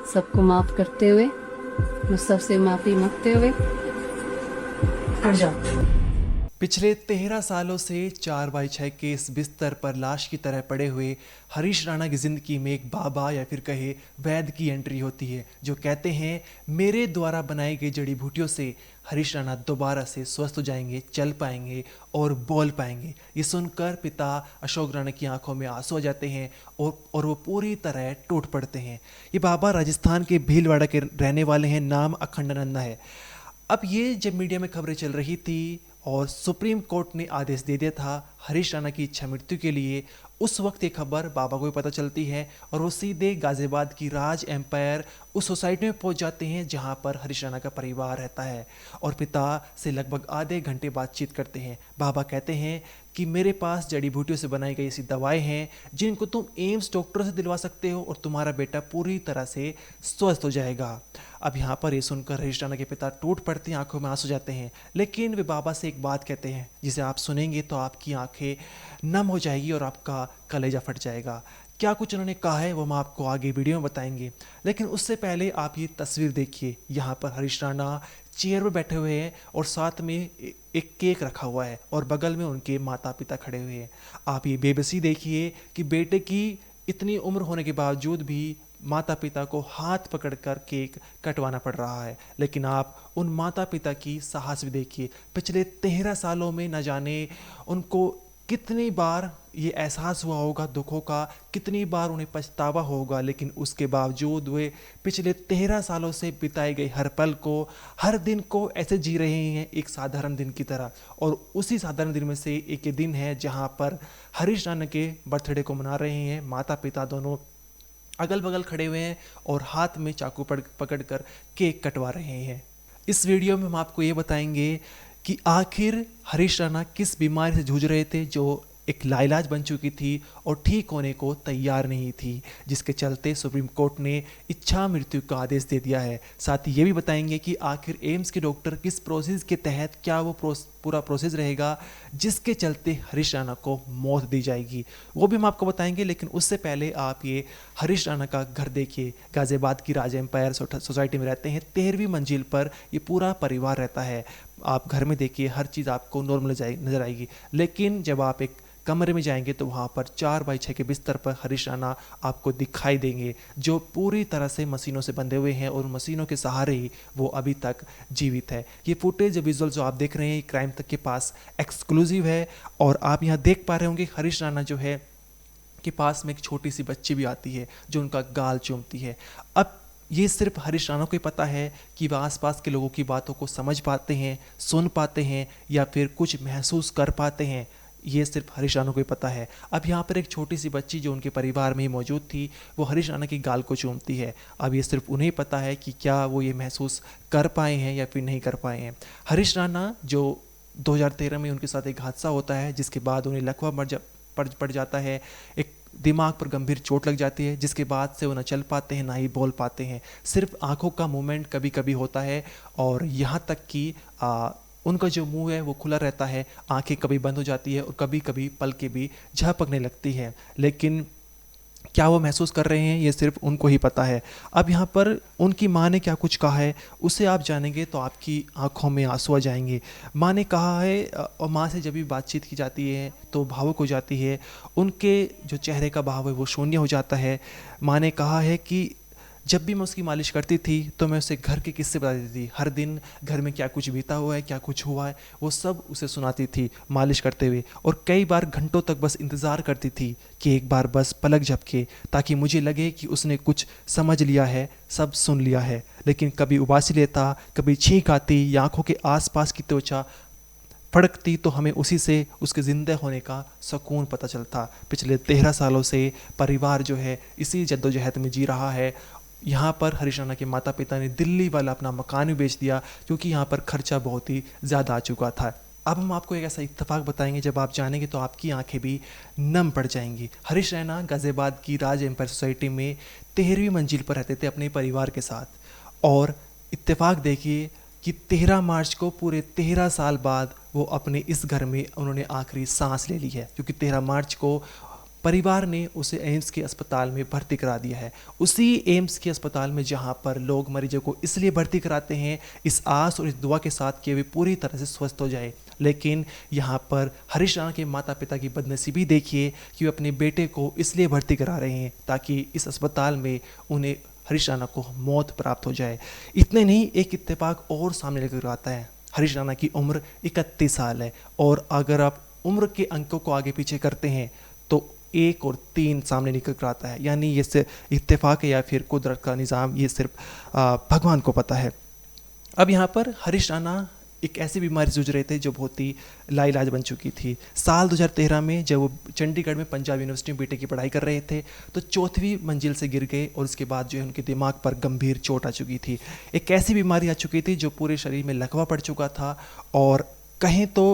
सबको माफ करते हुए, मुझ सबसे माफी मांगते हुए हट जाओ। पिछले 13 सालों से 4x6 के इस बिस्तर पर लाश की तरह पड़े हुए हरीश राणा की ज़िंदगी में एक बाबा या फिर कहे वैद्य की एंट्री होती है, जो कहते हैं मेरे द्वारा बनाई गई जड़ी बूटियों से हरीश राणा दोबारा से स्वस्थ हो जाएंगे, चल पाएंगे और बोल पाएंगे। ये सुनकर पिता अशोक राणा की आंखों में आंसू आ जाते हैं और वो पूरी तरह टूट पड़ते हैं। ये बाबा राजस्थान के भीलवाड़ा के रहने वाले हैं, नाम अखंडानंदा है। अब ये जब मीडिया में खबरें चल रही थी और सुप्रीम कोर्ट ने आदेश दे दिया था हरीश राणा की इच्छा मृत्यु के लिए, उस वक्त ये खबर बाबा को भी पता चलती है और वो सीधे गाजियाबाद की राज एम्पायर उस सोसाइटी में पहुंच जाते हैं जहां पर हरीश राणा का परिवार रहता है और पिता से लगभग आधे घंटे बातचीत करते हैं। बाबा कहते हैं कि मेरे पास जड़ी बूटियों से बनाई गई ऐसी दवाएं हैं जिनको तुम एम्स डॉक्टरों से दिलवा सकते हो और तुम्हारा बेटा पूरी तरह से स्वस्थ हो जाएगा। अब यहाँ पर ये सुनकर हरीश राणा के पिता टूट पड़ते हैं, आंखों में आंसू जाते हैं, लेकिन वे बाबा से एक बात कहते हैं जिसे आप सुनेंगे तो आपकी आंखें नम हो जाएगी और आपका कलेजा फट जाएगा। क्या कुछ उन्होंने कहा है वो हम आपको आगे वीडियो में बताएंगे, लेकिन उससे पहले आप ये तस्वीर देखिए। यहाँ पर हरीश राणा चेयर पर बैठे हुए हैं और साथ में एक केक रखा हुआ है और बगल में उनके माता पिता खड़े हुए हैं। आप ये बेबसी देखिए कि बेटे की इतनी उम्र होने के बावजूद भी माता पिता को हाथ पकड़कर केक कटवाना पड़ रहा है, लेकिन आप उन माता पिता की साहस भी देखिए। पिछले 13 सालों में न जाने उनको कितनी बार ये एहसास हुआ होगा दुखों का, कितनी बार उन्हें पछतावा होगा, लेकिन उसके बावजूद वे पिछले 13 सालों से बिताए गए हर पल को, हर दिन को ऐसे जी रहे हैं एक साधारण दिन की तरह। और उसी साधारण दिन में से एक ये दिन है जहाँ पर हरीश राणा के बर्थडे को मना रहे हैं। माता पिता दोनों अगल बगल खड़े हुए हैं और हाथ में चाकू पकड़ कर केक कटवा रहे हैं। इस वीडियो में हम आपको ये बताएंगे कि आखिर हरीश राणा किस बीमारी से जूझ रहे थे जो एक लाइलाज बन चुकी थी और ठीक होने को तैयार नहीं थी, जिसके चलते सुप्रीम कोर्ट ने इच्छा मृत्यु का आदेश दे दिया है। साथ ही ये भी बताएंगे कि आखिर एम्स के डॉक्टर किस प्रोसेस के तहत, क्या वो पूरा प्रोसेस रहेगा जिसके चलते हरीश राणा को मौत दी जाएगी, वो भी हम आपको बताएंगे। लेकिन उससे पहले आप ये हरीश राणा का घर देखिए। गाजियाबाद की राज एम्पायर सोसाइटी में रहते हैं, 13वीं मंजिल पर ये पूरा परिवार रहता है। आप घर में देखिए, हर चीज़ आपको नॉर्मल नजर आएगी, लेकिन जब आप एक कमरे में जाएंगे तो वहाँ पर 4x6 के बिस्तर पर हरीश राणा आपको दिखाई देंगे, जो पूरी तरह से मशीनों से बंधे हुए हैं और मशीनों के सहारे ही वो अभी तक जीवित है। ये फुटेज विजुअल जो आप देख रहे हैं क्राइम तक के पास एक्सक्लूसिव है और आप यहाँ देख पा रहे होंगे हरीश राणा जो है के पास में एक छोटी सी बच्ची भी आती है जो उनका गाल चूमती है। अब ये सिर्फ हरीश राणा को ही पता है कि वह आसपास के लोगों की बातों को समझ पाते हैं, सुन पाते हैं या फिर कुछ महसूस कर पाते हैं, ये सिर्फ हरीश राणा को ही पता है। अब यहाँ पर एक छोटी सी बच्ची जो उनके परिवार में ही मौजूद थी वो हरीश राणा की गाल को चूमती है। अब ये सिर्फ उन्हें पता है कि क्या वो ये महसूस कर पाए हैं या फिर नहीं कर पाए हैं। हरीश राणा जो 2013 में उनके साथ एक हादसा होता है जिसके बाद उन्हें लकवा पड़ जाता है, एक दिमाग पर गंभीर चोट लग जाती है, जिसके बाद से वो न चल पाते हैं ना ही बोल पाते हैं। सिर्फ आंखों का मूवमेंट कभी कभी होता है और यहाँ तक कि उनका जो मुंह है वो खुला रहता है, आंखें कभी बंद हो जाती है और कभी कभी पलकें भी झपकने लगती हैं, लेकिन क्या वो महसूस कर रहे हैं ये सिर्फ उनको ही पता है। अब यहाँ पर उनकी माँ ने क्या कुछ कहा है उसे आप जानेंगे तो आपकी आंखों में आंसू आ जाएंगे। माँ ने कहा है, और माँ से जब भी बातचीत की जाती है तो भावुक हो जाती है, उनके जो चेहरे का भाव है वो शून्य हो जाता है। माँ ने कहा है कि जब भी मैं उसकी मालिश करती थी तो मैं उसे घर के किस्से बताती थी, हर दिन घर में क्या कुछ बीता हुआ है, क्या कुछ हुआ है, वो सब उसे सुनाती थी मालिश करते हुए। और कई बार घंटों तक बस इंतज़ार करती थी कि एक बार बस पलक झपके ताकि मुझे लगे कि उसने कुछ समझ लिया है, सब सुन लिया है। लेकिन कभी उबासी लेता, कभी छींक आती या आँखों के आसपास की त्वचा फड़कती तो हमें उसी से उसके ज़िंदा होने का सुकून पता चलता। पिछले 13 सालों से परिवार जो है इसी जद्दोजहद में जी रहा है। यहाँ पर हरीश राणा के माता पिता ने दिल्ली वाला अपना मकान भी बेच दिया क्योंकि यहाँ पर खर्चा बहुत ही ज़्यादा आ चुका था। अब हम आपको एक ऐसा इत्तेफाक बताएंगे जब आप जानेंगे तो आपकी आंखें भी नम पड़ जाएंगी। हरीश राणा गाजियाबाद की राज एम्पायर सोसाइटी में 13वीं मंजिल पर रहते थे अपने परिवार के साथ, और इत्तेफाक देखिए कि 13 मार्च को पूरे 13 साल बाद वो अपने इस घर में उन्होंने आखिरी सांस ले ली है, क्योंकि 13 मार्च को परिवार ने उसे एम्स के अस्पताल में भर्ती करा दिया है। उसी एम्स के अस्पताल में जहां पर लोग मरीजों को इसलिए भर्ती कराते हैं इस आस और इस दुआ के साथ कि वे पूरी तरह से स्वस्थ हो जाए। लेकिन यहाँ पर हरीश राणा के माता पिता की बदनसीबी देखिए कि वे अपने बेटे को इसलिए भर्ती करा रहे हैं ताकि इस अस्पताल में उन्हें हरीश राणा को मौत प्राप्त हो जाए। इतने नहीं, एक इत्तेफाक और सामने लेकर आता है। हरीश राणा की उम्र 31 साल है और अगर आप उम्र के अंकों को आगे पीछे करते हैं तो 1 और 3 सामने निकल कर आता है। यानी ये सिर्फ इत्तेफाक है या फिर कुदरत का निज़ाम, ये सिर्फ भगवान को पता है। अब यहाँ पर हरीश राणा एक ऐसी बीमारी से जूझ रहे थे जो बहुत ही लाइलाज बन चुकी थी। साल 2013 में जब वो चंडीगढ़ में पंजाब यूनिवर्सिटी में बीटेक की पढ़ाई कर रहे थे तो 4वीं मंजिल से गिर गए और उसके बाद जो है उनके दिमाग पर गंभीर चोट आ चुकी थी। एक ऐसी बीमारी आ चुकी थी जो पूरे शरीर में लकवा पड़ चुका था और कहें तो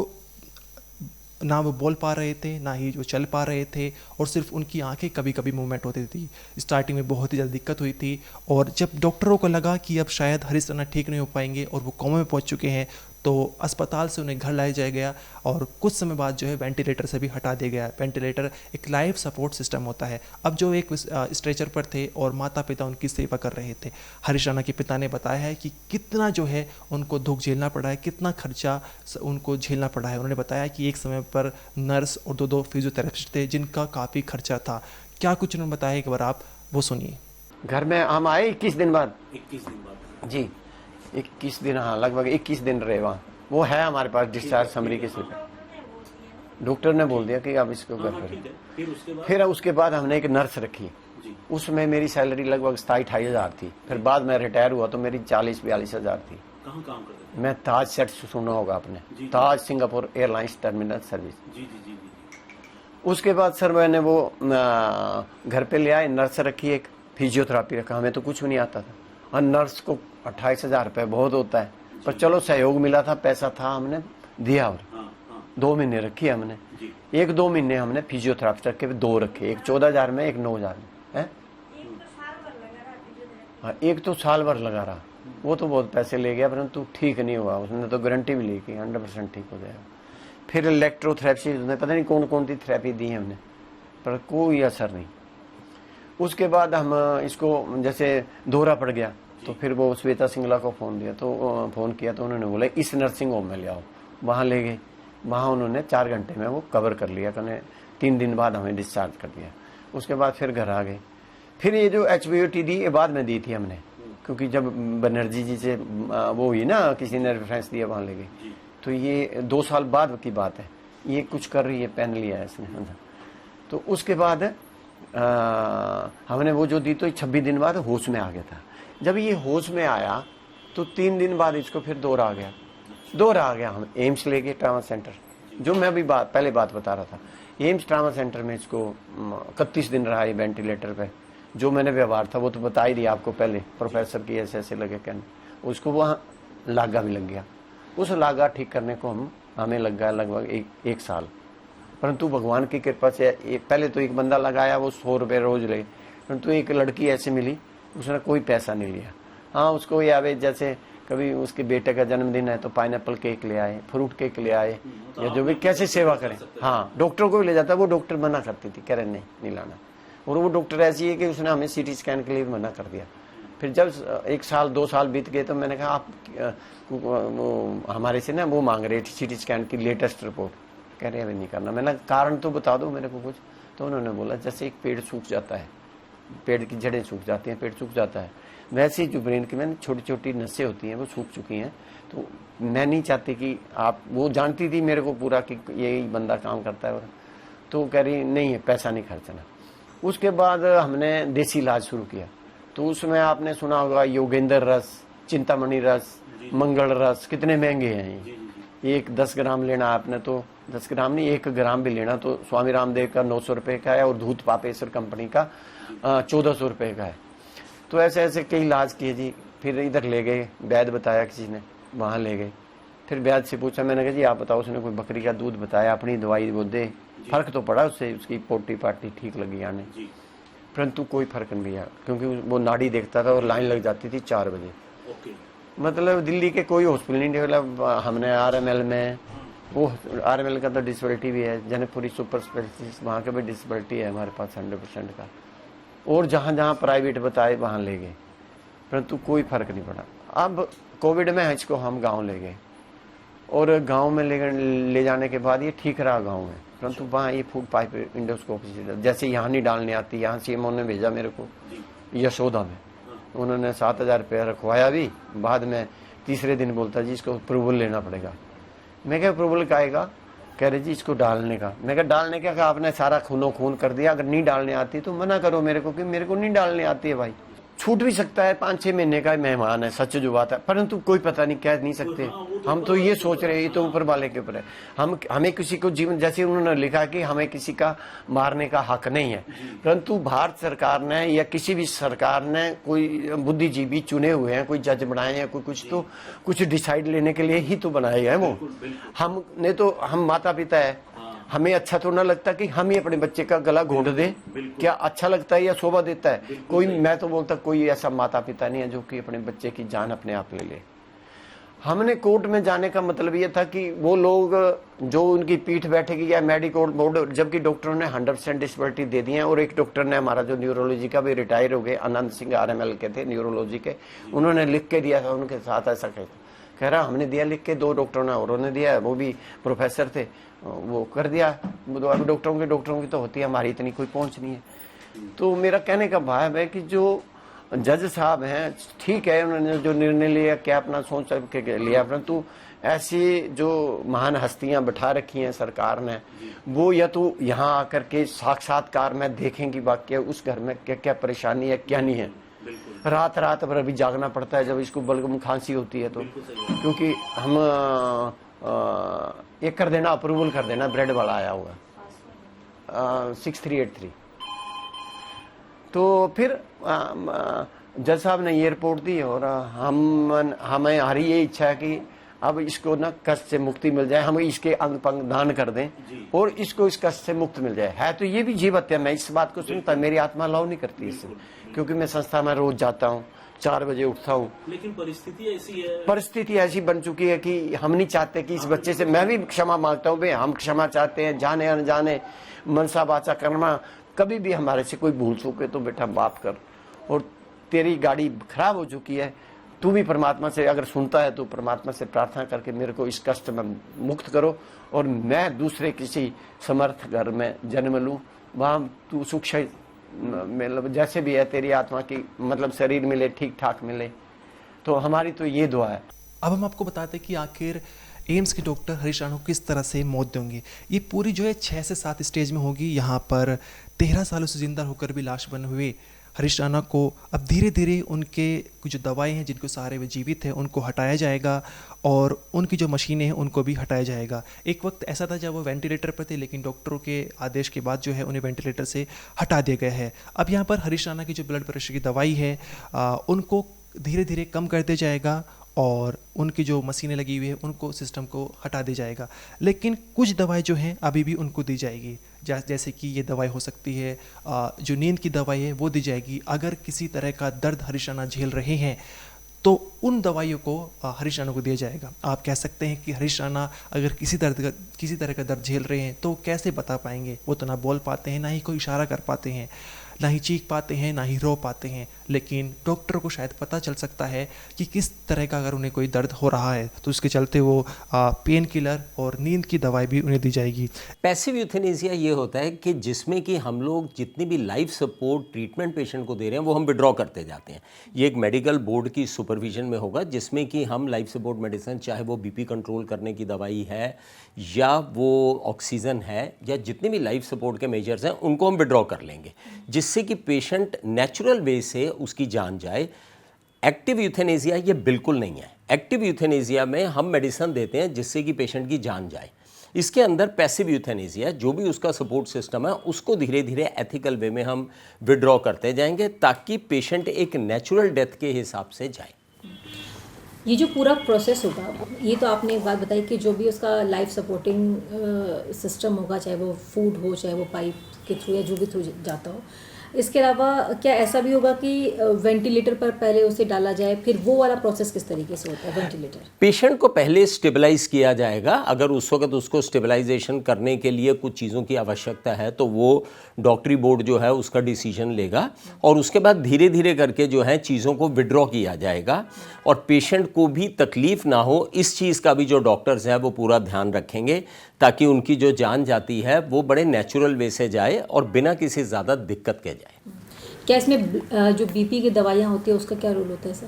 ना वो बोल पा रहे थे ना ही वो चल पा रहे थे और सिर्फ उनकी आंखें कभी कभी मूवमेंट होती थी। स्टार्टिंग में बहुत ही ज़्यादा दिक्कत हुई थी और जब डॉक्टरों को लगा कि अब शायद हरीश राणा ठीक नहीं हो पाएंगे और वो कोमा में पहुंच चुके हैं तो अस्पताल से उन्हें घर लाया जाया गया और कुछ समय बाद जो है वेंटिलेटर से भी हटा दिया गया। वेंटिलेटर एक लाइफ सपोर्ट सिस्टम होता है। अब जो एक स्ट्रेचर पर थे और माता पिता उनकी सेवा कर रहे थे। हरीश राणा के पिता ने बताया है कि कितना जो है उनको दुख झेलना पड़ा है, कितना खर्चा उनको झेलना पड़ा है। उन्होंने बताया कि एक समय पर नर्स और दो फिजियोथेरेपिस्ट थे जिनका काफ़ी खर्चा था। क्या कुछ उन्होंने बताया एक बार आप वो सुनिए। घर में हम आए 21 दिन बाद जी 21 दिन, हाँ लगभग 21 दिन रहे वहाँ। वो है हमारे पास डिस्चार्ज समरी के स्लिप। डॉक्टर ने बोल दिया कि आप इसको घर करें। फिर उसके बाद हमने एक नर्स रखी, उसमें मेरी सैलरी लगभग 27-28 हज़ार थी। फिर बाद में रिटायर हुआ तो मेरी 40-42 हज़ार थी। कहाँ काम करते थे? मैं ताज सेट सुना होगा आपने, ताज सिंगापुर एयरलाइंस टर्मिनल सर्विस। उसके बाद सर मैंने वो घर पे ले आए, नर्स रखी, एक फिजियोथेरापी रखा। हमें तो कुछ भी नहीं आता था और नर्स को 28 हज़ार रुपये बहुत होता है, पर चलो सहयोग मिला था, पैसा था, हमने दिया। और 2 महीने रखी हमने। 1-2 महीने हमने फिजियोथेरापिस्ट रखे, 2 रखे, एक 14,000 में, एक 9,000 में है। हाँ, एक तो साल भर लगा रहा, वो तो बहुत पैसे ले गया परंतु ठीक नहीं हुआ। उसने तो गारंटी भी ली कि 100% ठीक हो जाएगा। फिर इलेक्ट्रोथेरेपी, उसने पता नहीं कौन कौन सी थेरेपी दी हमने, पर कोई असर नहीं। उसके बाद हम इसको जैसे दौरा पड़ गया तो फिर वो श्वेता सिंगला को फ़ोन किया तो उन्होंने बोला इस नर्सिंग होम में ले आओ। वहाँ ले गए, वहाँ उन्होंने 4 घंटे में वो कवर कर लिया। कहने 3 दिन बाद हमें डिस्चार्ज कर दिया। उसके बाद फिर घर आ गए। फिर ये जो HBOT दी ये बाद में दी थी हमने, क्योंकि जब बनर्जी जी से वो हुई ना, किसी ने रेफरेंस दिया, वहाँ ले गए। तो ये 2 साल बाद की बात है। ये कुछ कर रही है, पेन लिया है इसने अंदर। तो उसके बाद हमने वो जो दी तो 26 दिन बाद होश में आ गया था। जब ये होश में आया तो 3 दिन बाद इसको फिर दौरा आ गया। हम एम्स ले गए, ट्रामा सेंटर, जो मैं अभी पहले बात बता रहा था। एम्स ट्रामा सेंटर में इसको 31 दिन रहा है वेंटिलेटर पे। जो मैंने व्यवहार था वो तो बता ही दिया आपको पहले, प्रोफेसर की ऐसे लगे कहने। उसको वहाँ लागा भी लग गया। उस लागा ठीक करने को हमें लग गया लगभग 1 साल। परंतु भगवान की कृपा से पहले तो एक बंदा लगाया, वो 100 रुपये रोज ले, परंतु एक लड़की ऐसे मिली उसने कोई पैसा नहीं लिया। हाँ, उसको ये आवे जैसे कभी उसके बेटे का जन्मदिन है तो पाइनएप्पल केक ले आए, फ्रूट केक ले आए, या जो भी कैसे सेवा करें। हाँ, डॉक्टर को भी ले जाता, वो डॉक्टर मना करती थी, कह रहे नहीं लाना। और वो डॉक्टर ऐसी है कि उसने हमें CT स्कैन के लिए भी मना कर दिया। फिर जब 1 साल 2 साल बीत गए तो मैंने कहा आप वो हमारे से ना वो मांग रहे थे CT स्कैन की लेटेस्ट रिपोर्ट। कह रहे अभी नहीं करना। मैंने कारण तो बता दो मेरे को कुछ। तो उन्होंने बोला जैसे एक पेड़ सूख जाता है, पेड़ की जड़ें सूख जाती हैं, पेड़ सूख जाता है, वैसे ही जो ब्रेन की मैंने छोटी छोटी नसें होती हैं वो सूख चुकी हैं। तो मैं नहीं चाहती कि आप, वो जानती थी मेरे को पूरा कि यही बंदा काम करता है। और तो कह रही नहीं है, पैसा नहीं खर्चना। उसके बाद हमने देसी इलाज शुरू किया। तो उसमें आपने सुना होगा योगेंद्र रस, चिंतामणि रस, मंगल रस, कितने महंगे हैं ये। एक 10 ग्राम लेना आपने तो 10 ग्राम नहीं, 1 ग्राम भी लेना तो स्वामी रामदेव का 900 रुपये का है और धूत पापेश्वर कंपनी का 1400 रुपये का है। तो ऐसे ऐसे कई इलाज किए जी। फिर इधर ले गए, वैद्य बताया किसी ने, वहाँ ले गए। फिर वैद्य से पूछा, मैंने कहा जी आप बताओ। उसने कोई बकरी का दूध बताया, अपनी दवाई वो दे। फर्क तो पड़ा उससे, उसकी पोटी पाटी ठीक लगी आने, परंतु कोई फर्क नहीं आया, क्योंकि वो नाड़ी देखता था और लाइन लग जाती थी 4 बजे। मतलब दिल्ली के कोई हॉस्पिटल नहीं, मतलब हमने RML में वो RML का तो डिसेबिलिटी भी है, जनकपुरी सुपर स्पेशलिस्ट वहाँ का भी डिसेबिलिटी है हमारे पास 100% का। और जहाँ जहाँ प्राइवेट बताए वहाँ ले गए, परंतु कोई फर्क नहीं पड़ा। अब कोविड में इसको हम गांव ले गए और गांव में ले जाने के बाद ये ठीक रहा गांव में, परंतु वहाँ ये फूड पाइप इंडोस्कोपी जैसे यहाँ नहीं डालने आती, यहाँ CMO ने भेजा मेरे को यशोदा में, उन्होंने 7,000 रुपया रखवाया भी, बाद में तीसरे दिन बोलता जी इसको अप्रूवल लेना पड़ेगा। मैं क्या अप्रूवल का आएगा, कह रहे जी इसको डालने का। मैं क्या डालने का, आपने सारा खूनो खून कर दिया, अगर नहीं डालने आती तो मना करो मेरे को, कि मेरे को नहीं डालने आती है भाई। छूट भी सकता है, 5-6 महीने का मेहमान है, सच जो बात है, परंतु कोई पता नहीं, कह नहीं सकते। हम तो ये सोच रहे हैं, ये तो ऊपर वाले के ऊपर है। हमें किसी को जीवन, जैसे उन्होंने लिखा कि हमें किसी का मारने का हक नहीं है, परंतु भारत सरकार ने या किसी भी सरकार ने कोई बुद्धिजीवी चुने हुए हैं, कोई जज बनाए हैं, कोई कुछ तो कुछ डिसाइड लेने के लिए ही तो बनाए हैं वो। हमने तो, हम माता पिता है, हमें अच्छा तो ना लगता कि हम ही अपने बच्चे का गला घोंट दे, क्या अच्छा लगता है या शोभा देता है? कोई, मैं तो बोलता कोई ऐसा माता पिता नहीं है जो कि अपने बच्चे की जान अपने आप ले ले। हमने कोर्ट में जाने का मतलब ये था कि वो लोग जो उनकी पीठ बैठेगी या मेडिकोल बोर्ड, जबकि डॉक्टरों ने 100% डिसेबिलिटी दे दी है। और एक डॉक्टर ने हमारा जो न्यूरोलॉजी का भी रिटायर हो गए, आनंद सिंह RML के थे न्यूरोलॉजी के, उन्होंने लिख के दिया था, उनके साथ ऐसा कह रहा हमने दिया लिख के, 2 डॉक्टरों ने और ने दिया, वो भी प्रोफेसर थे, वो कर दिया। डॉक्टरों की तो होती है, हमारी इतनी कोई पहुंच नहीं है। तो मेरा कहने का भाव है कि जो जज साहब हैं, ठीक है उन्होंने जो निर्णय लिया क्या अपना सोच के लिया, परंतु ऐसी जो महान हस्तियां बैठा रखी हैं सरकार ने, वो या तो यहाँ आकर के साक्षात्कार में देखेंगी वाकई उस घर में क्या क्या परेशानी है, क्या नहीं है। रात भर अभी जागना पड़ता है जब इसको बलगम खांसी होती है तो, क्योंकि हम ये कर देना, अप्रूवल कर देना, ब्रेड वाला आया हुआ 6383। तो फिर जज साहब ने ये रिपोर्ट दी और हमें हमारी ये इच्छा है कि अब इसको ना कष्ट से मुक्ति मिल जाए, हम इसके अंग पंग दान कर दें और इसको इस कष्ट से मुक्त मिल जाए। है तो ये भी जीव हत्या, मैं इस बात को सुनता, मेरी आत्मा अलाउ नहीं करती इससे, क्योंकि मैं संस्था में रोज जाता हूँ, 4 बजे उठता हूँ, लेकिन परिस्थिति ऐसी बन चुकी है कि हम नहीं चाहते कि इस बच्चे से, मैं भी क्षमा मांगता हूँ, हम क्षमा चाहते हैं, जाने अनजाने मनसा वाचा कर्मा, कभी भी हमारे से कोई भूल चूके तो बेटा माफ कर, और तेरी गाड़ी खराब हो चुकी है, तू भी परमात्मा से अगर सुनता है तो परमात्मा से प्रार्थना करके मेरे को इस कष्ट में मुक्त करो और मैं दूसरे किसी समर्थ घर में जन्म लूं, वहां तू सुख मतलब जैसे भी है तेरी आत्मा की मतलब शरीर मिले, ठीक ठाक मिले। तो हमारी तो ये दुआ है। अब हम आपको बताते हैं कि आखिर एम्स के डॉक्टर हरीश राणा को किस तरह से मौत देंगे। ये पूरी जो है 6 से 7 स्टेज में होगी। यहाँ पर 13 सालों से जिंदा होकर भी लाश बने हुए हरीश राणा को अब धीरे धीरे उनके कुछ जो दवाएं हैं जिनको सहारे वे जीवित हैं उनको हटाया जाएगा और उनकी जो मशीनें हैं उनको भी हटाया जाएगा। एक वक्त ऐसा था जब वो वेंटिलेटर पर थे, लेकिन डॉक्टरों के आदेश के बाद जो है उन्हें वेंटिलेटर से हटा दिया गया है। अब यहाँ पर हरीश राणा की जो ब्लड प्रेशर की दवाई है उनको धीरे धीरे कम कर दिया जाएगा और उनकी जो मशीनें लगी हुई है उनको सिस्टम को हटा दिया जाएगा। लेकिन कुछ दवाई जो हैं अभी भी उनको दी जाएगी, जैसे कि ये दवाई हो सकती है जो नींद की दवाई है वो दी जाएगी। अगर किसी तरह का दर्द हरीश राणा झेल रहे हैं तो उन दवाइयों को हरीश राणा को दिया जाएगा। आप कह सकते हैं कि हरीश राणा अगर किसी तरह का दर्द झेल रहे हैं तो कैसे बता पाएंगे, वो तो ना बोल पाते हैं, ना ही कोई इशारा कर पाते हैं, ना ही चीख पाते हैं, ना ही रो पाते हैं। लेकिन डॉक्टर को शायद पता चल सकता है कि किस तरह का अगर उन्हें कोई दर्द हो रहा है तो उसके चलते वो पेन किलर और नींद की दवाई भी उन्हें दी जाएगी। पैसिव यूथेनेसिया ये होता है कि जिसमें कि हम लोग जितनी भी लाइफ सपोर्ट ट्रीटमेंट पेशेंट को दे रहे हैं वो हम विड्रॉ करते जाते हैं। ये एक मेडिकल बोर्ड की सुपरविजन में होगा जिसमें कि हम लाइफ सपोर्ट मेडिसिन, चाहे वो बीपी कंट्रोल करने की दवाई है या वो ऑक्सीजन है या जितने भी लाइफ सपोर्ट के मेजर्स हैं उनको हम विड्रॉ कर लेंगे, जिससे कि पेशेंट नेचुरल वे से उसकी जान जाए। एक्टिव यूथेनेसिया ये बिल्कुल नहीं है। एक्टिव यूथेनेसिया में हम मेडिसिन देते हैं जिससे कि पेशेंट की जान जाए। इसके अंदर पैसिव यूथेनेसिया, जो भी उसका सपोर्ट सिस्टम है उसको धीरे धीरे एथिकल वे में हम विड्रॉ करते जाएंगे ताकि पेशेंट एक नेचुरल डेथ के हिसाब से जाए। ये जो पूरा प्रोसेस होगा, ये तो आपने एक बात बताई कि जो भी उसका लाइफ सपोर्टिंग सिस्टम होगा, चाहे वो फूड हो, चाहे वो पाइप के थ्रू या जो भी थ्रू जाता हो, इसके अलावा क्या ऐसा भी होगा कि वेंटिलेटर पर पहले उसे डाला जाए, फिर वो वाला प्रोसेस किस तरीके से होता है वेंटिलेटर? पेशेंट को पहले स्टेबलाइज किया जाएगा। अगर उस वक्त उसको स्टेबलाइजेशन करने के लिए कुछ चीज़ों की आवश्यकता है तो वो डॉक्टरी बोर्ड जो है उसका डिसीजन लेगा, और उसके बाद धीरे धीरे करके जो है चीज़ों को विड्रॉ किया जाएगा। और पेशेंट को भी तकलीफ़ ना हो, इस चीज़ का भी जो डॉक्टर्स हैं वो पूरा ध्यान रखेंगे, ताकि उनकी जो जान जाती है वो बड़े नेचुरल वे से जाए और बिना किसी ज़्यादा दिक्कत के जाए। क्या इसमें जो बीपी की दवाइयाँ होती है उसका क्या रोल होता है sir?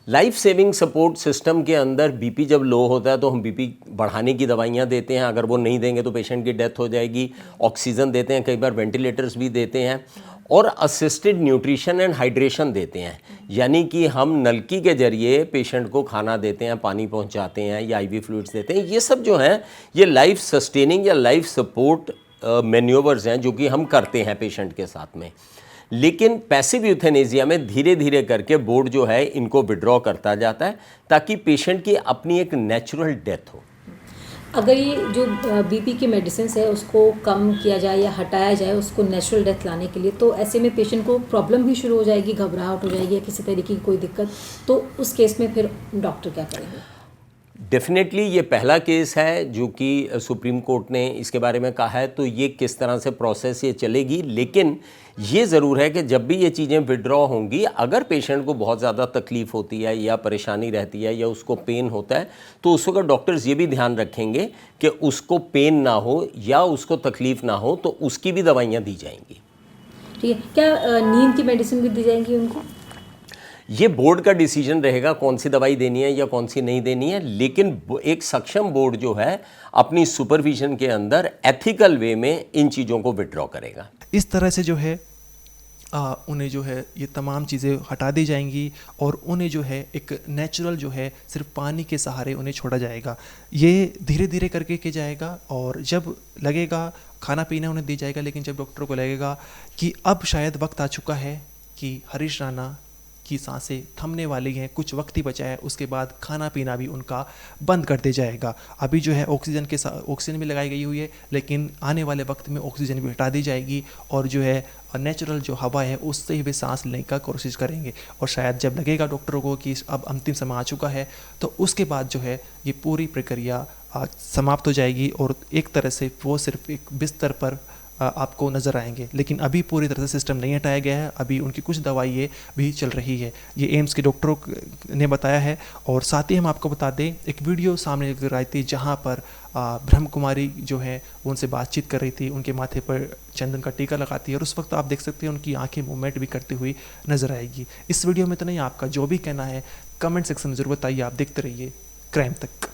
Life saving support system के अंदर बीपी जब लो होता है तो हम बीपी बढ़ाने की दवाइयाँ देते हैं, अगर वो नहीं देंगे तो पेशेंट की डेथ हो जाएगी। ऑक्सीजन देते हैं, कई बार वेंटिलेटर्स भी देते हैं, और असिस्टेड न्यूट्रिशन एंड हाइड्रेशन देते हैं, यानी कि हम नलकी के जरिए पेशेंट को खाना देते हैं, पानी पहुंचाते हैं या आईवी फ्लूइड्स देते हैं। ये सब जो हैं ये लाइफ सस्टेनिंग या लाइफ सपोर्ट मैन्यूवर्स हैं जो कि हम करते हैं पेशेंट के साथ में। लेकिन पैसिव यूथेनेसिया में धीरे धीरे करके बोर्ड जो है इनको विड्रॉ करता जाता है, ताकि पेशेंट की अपनी एक नेचुरल डेथ हो। अगर ये जो बीपी की मेडिसिन है उसको कम किया जाए या हटाया जाए उसको नेचुरल डेथ लाने के लिए, तो ऐसे में पेशेंट को प्रॉब्लम भी शुरू हो जाएगी, घबराहट हो जाएगी या किसी तरीके की कोई दिक्कत, तो उस केस में फिर डॉक्टर क्या करेंगे? डेफिनेटली ये पहला केस है जो कि सुप्रीम कोर्ट ने इसके बारे में कहा है, तो ये किस तरह से प्रोसेस ये चलेगी। लेकिन ये ज़रूर है कि जब भी ये चीज़ें विड्रॉ होंगी, अगर पेशेंट को बहुत ज़्यादा तकलीफ़ होती है या परेशानी रहती है या उसको पेन होता है, तो उस वक्त डॉक्टर्स ये भी ध्यान रखेंगे कि उसको पेन ना हो या उसको तकलीफ़ ना हो, तो उसकी भी दवाइयाँ दी जाएंगी। ठीक है। क्या नींद की मेडिसिन भी दी जाएंगी उनको? ये बोर्ड का डिसीजन रहेगा कौन सी दवाई देनी है या कौन सी नहीं देनी है, लेकिन एक सक्षम बोर्ड जो है अपनी सुपरविजन के अंदर एथिकल वे में इन चीज़ों को विड्रॉ करेगा। इस तरह से जो है उन्हें जो है ये तमाम चीज़ें हटा दी जाएंगी और उन्हें जो है एक नेचुरल जो है सिर्फ पानी के सहारे उन्हें छोड़ा जाएगा। ये धीरे धीरे करके किया जाएगा, और जब लगेगा खाना पीना उन्हें दी जाएगा, लेकिन जब डॉक्टर को लगेगा कि अब शायद वक्त आ चुका है कि हरीश राणा की सांसें थमने वाली हैं, कुछ वक्त ही बचा है, उसके बाद खाना पीना भी उनका बंद कर दिया जाएगा। अभी जो है ऑक्सीजन के साथ ऑक्सीजन भी लगाई गई हुई है, लेकिन आने वाले वक्त में ऑक्सीजन भी हटा दी जाएगी और जो है नेचुरल जो हवा है उससे ही वे सांस लेने का कोशिश करेंगे। और शायद जब लगेगा डॉक्टरों को कि अब अंतिम समय आ चुका है, तो उसके बाद जो है ये पूरी प्रक्रिया समाप्त हो जाएगी और एक तरह से वो सिर्फ एक बिस्तर पर आपको नज़र आएंगे। लेकिन अभी पूरी तरह से सिस्टम नहीं हटाया गया है, अभी उनकी कुछ दवाइयाँ भी चल रही है, ये एम्स के डॉक्टरों ने बताया है। और साथ ही हम आपको बता दें, एक वीडियो सामने लेकर आई थी जहाँ पर ब्रह्म कुमारी जो है वो उनसे बातचीत कर रही थी, उनके माथे पर चंदन का टीका लगाती है, और उस वक्त आप देख सकते हैं उनकी आंखें मूवमेंट भी करती हुई नज़र आएगी। इस वीडियो में तो नहीं, आपका जो भी कहना है कमेंट सेक्शन में ज़रूर बताइए। आप देखते रहिए क्राइम तक।